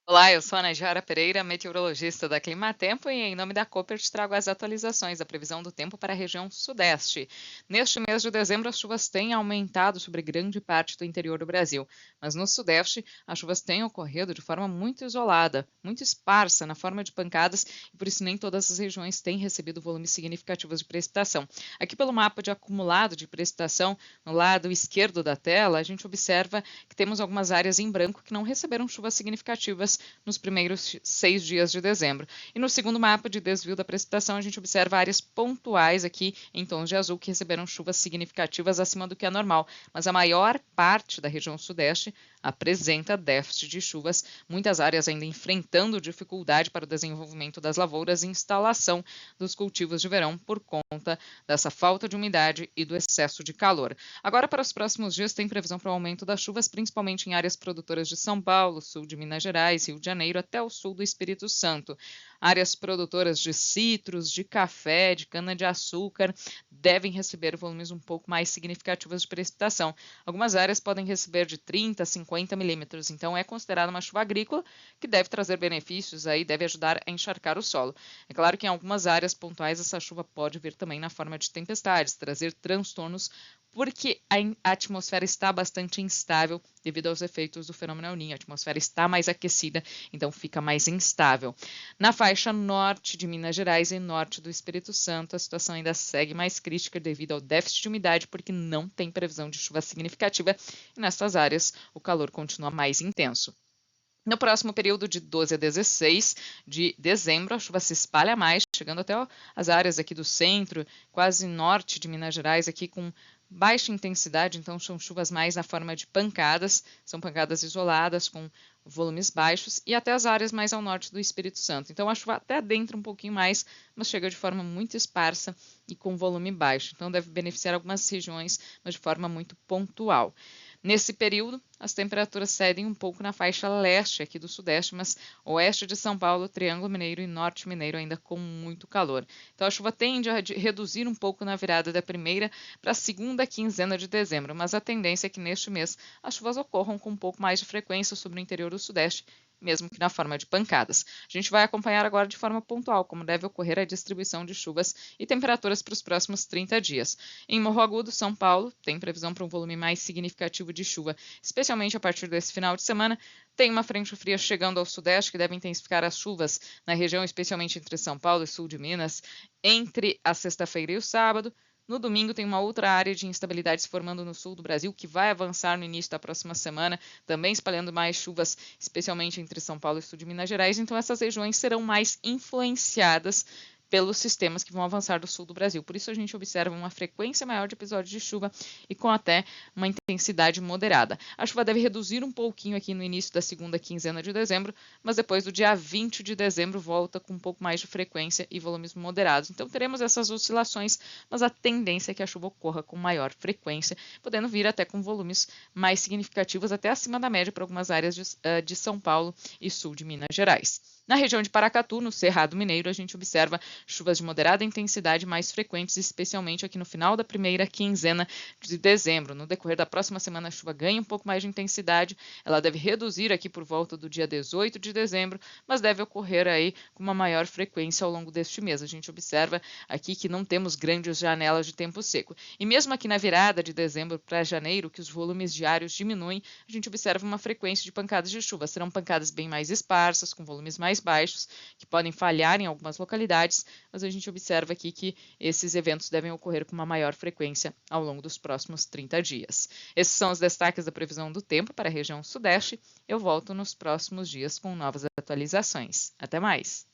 Olá, eu sou a Najara Pereira, meteorologista da Climatempo, e em nome da Cooper te trago as atualizações da previsão do tempo para a região sudeste. Neste mês de dezembro, as chuvas têm aumentado sobre grande parte do interior do Brasil, mas no sudeste, as chuvas têm ocorrido de forma muito isolada, muito esparsa, na forma de pancadas, e por isso nem todas as regiões têm recebido volumes significativos de precipitação. Aqui pelo mapa de acumulado de precipitação, no lado esquerdo da tela, a gente observa que temos algumas áreas em branco que não receberam chuvas significativas nos primeiros 6 dias de dezembro. E no segundo mapa de desvio da precipitação, a gente observa áreas pontuais aqui em tons de azul que receberam chuvas significativas acima do que é normal, mas a maior parte da região sudeste apresenta déficit de chuvas, muitas áreas ainda enfrentando dificuldade para o desenvolvimento das lavouras e instalação dos cultivos de verão por conta dessa falta de umidade e do excesso de calor. Agora, para os próximos dias, tem previsão para o aumento das chuvas, principalmente em áreas produtoras de São Paulo, sul de Minas Gerais, Rio de Janeiro, até o sul do Espírito Santo. Áreas produtoras de citros, de café, de cana-de-açúcar devem receber volumes um pouco mais significativos de precipitação. Algumas áreas podem receber de 30 a 50 milímetros, então é considerada uma chuva agrícola que deve trazer benefícios, aí deve ajudar a encharcar o solo. É claro que em algumas áreas pontuais essa chuva pode vir também na forma de tempestades, trazer transtornos porque a atmosfera está bastante instável devido aos efeitos do fenômeno El Niño. A atmosfera está mais aquecida, então fica mais instável. Na faixa norte de Minas Gerais e norte do Espírito Santo, a situação ainda segue mais crítica devido ao déficit de umidade, porque não tem previsão de chuva significativa e nessas áreas o calor continua mais intenso. No próximo período de 12 a 16 de dezembro, a chuva se espalha mais, chegando até as áreas aqui do centro, quase norte de Minas Gerais, aqui com baixa intensidade, então são chuvas mais na forma de pancadas, são pancadas isoladas com volumes baixos, e até as áreas mais ao norte do Espírito Santo. Então a chuva até adentra um pouquinho mais, mas chega de forma muito esparsa e com volume baixo. Então deve beneficiar algumas regiões, mas de forma muito pontual. Nesse período, as temperaturas cedem um pouco na faixa leste aqui do sudeste, mas oeste de São Paulo, Triângulo Mineiro e Norte Mineiro ainda com muito calor. Então a chuva tende a reduzir um pouco na virada da primeira para a segunda quinzena de dezembro, mas a tendência é que neste mês as chuvas ocorram com um pouco mais de frequência sobre o interior do sudeste, mesmo que na forma de pancadas. A gente vai acompanhar agora de forma pontual como deve ocorrer a distribuição de chuvas e temperaturas para os próximos 30 dias. Em Morro Agudo, São Paulo, tem previsão para um volume mais significativo de chuva, especialmente a partir desse final de semana. Tem uma frente fria chegando ao sudeste que deve intensificar as chuvas na região, especialmente entre São Paulo e sul de Minas, entre a sexta-feira e o sábado. No domingo, tem uma outra área de instabilidade se formando no sul do Brasil, que vai avançar no início da próxima semana, também espalhando mais chuvas, especialmente entre São Paulo e sul de Minas Gerais. Então, essas regiões serão mais influenciadas pelos sistemas que vão avançar do sul do Brasil. Por isso, a gente observa uma frequência maior de episódios de chuva e com até uma intensidade moderada. A chuva deve reduzir um pouquinho aqui no início da segunda quinzena de dezembro, mas depois do dia 20 de dezembro volta com um pouco mais de frequência e volumes moderados. Então, teremos essas oscilações, mas a tendência é que a chuva ocorra com maior frequência, podendo vir até com volumes mais significativos, até acima da média para algumas áreas de São Paulo e sul de Minas Gerais. Na região de Paracatu, no Cerrado Mineiro, a gente observa chuvas de moderada intensidade mais frequentes, especialmente aqui no final da primeira quinzena de dezembro. No decorrer da próxima semana, a chuva ganha um pouco mais de intensidade, ela deve reduzir aqui por volta do dia 18 de dezembro, mas deve ocorrer aí com uma maior frequência ao longo deste mês. A gente observa aqui que não temos grandes janelas de tempo seco. E mesmo aqui na virada de dezembro para janeiro, que os volumes diários diminuem, a gente observa uma frequência de pancadas de chuva. Serão pancadas bem mais esparsas, com volumes mais baixos, que podem falhar em algumas localidades, mas a gente observa aqui que esses eventos devem ocorrer com uma maior frequência ao longo dos próximos 30 dias. Esses são os destaques da previsão do tempo para a região sudeste. Eu volto nos próximos dias com novas atualizações. Até mais!